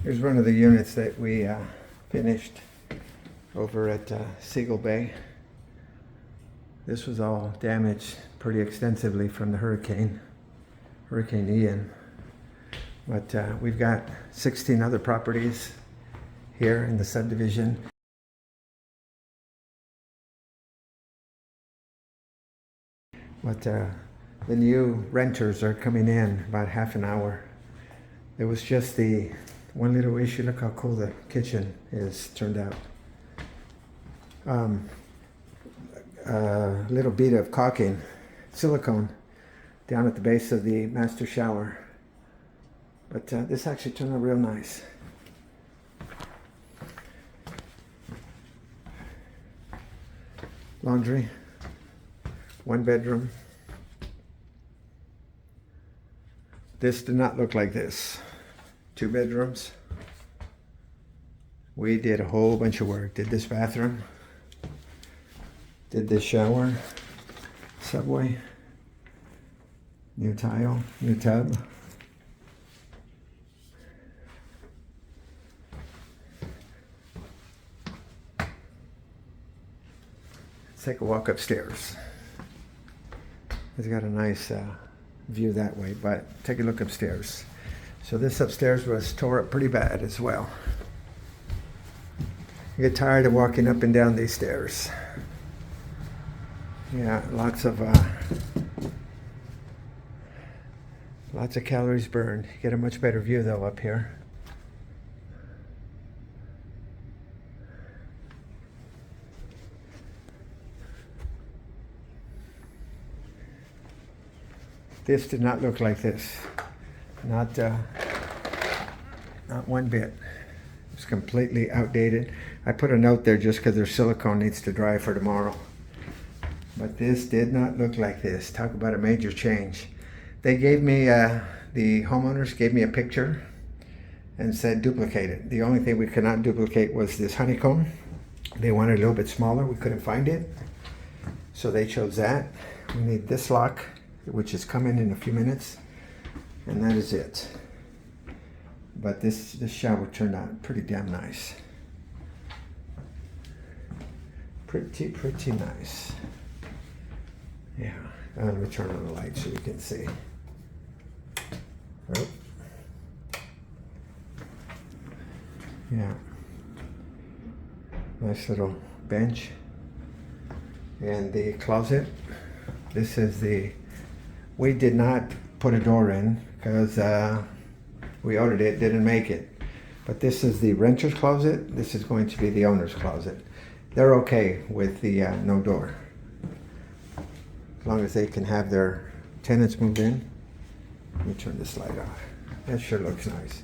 Here's one of the units that we finished over at Seagull Bay. This was all damaged pretty extensively from the Hurricane Ian. But we've got 16 other properties here in the subdivision. But the new renters are coming in about half an hour. It was just the one little issue. Look how cool the kitchen is turned out. A little bit of caulking, silicone, down at the base of the master shower. But this actually turned out real nice. Laundry, 1 bedroom. This did not look like this. 2 bedrooms. We did a whole bunch of work. Did this bathroom, did this shower, subway, new tile, new tub. Let's take a walk upstairs. It's got a nice view that way, but take a look upstairs. So this upstairs was tore up pretty bad as well. You get tired of walking up and down these stairs. Yeah, lots of calories burned. You get a much better view though up here. This did not look like this. Not one bit. It's completely outdated. I put a note there just because their silicone needs to dry for tomorrow. But this did not look like this. Talk about a major change. They gave me, the homeowners gave me a picture and said duplicate it. The only thing we could not duplicate was this honeycomb. They wanted a little bit smaller. We couldn't find it. So they chose that. We need this lock, which is coming in a few minutes. And that is it. But this shower turned out pretty damn nice. Pretty nice. Yeah, let me turn on the light so you can see. Oh. Yeah. Nice little bench. And the closet. This is we did not put a door in because we ordered it, didn't make it. But this is the renter's closet. This is going to be the owner's closet. They're okay with the no door. As long as they can have their tenants move in. Let me turn this light off. That sure looks nice.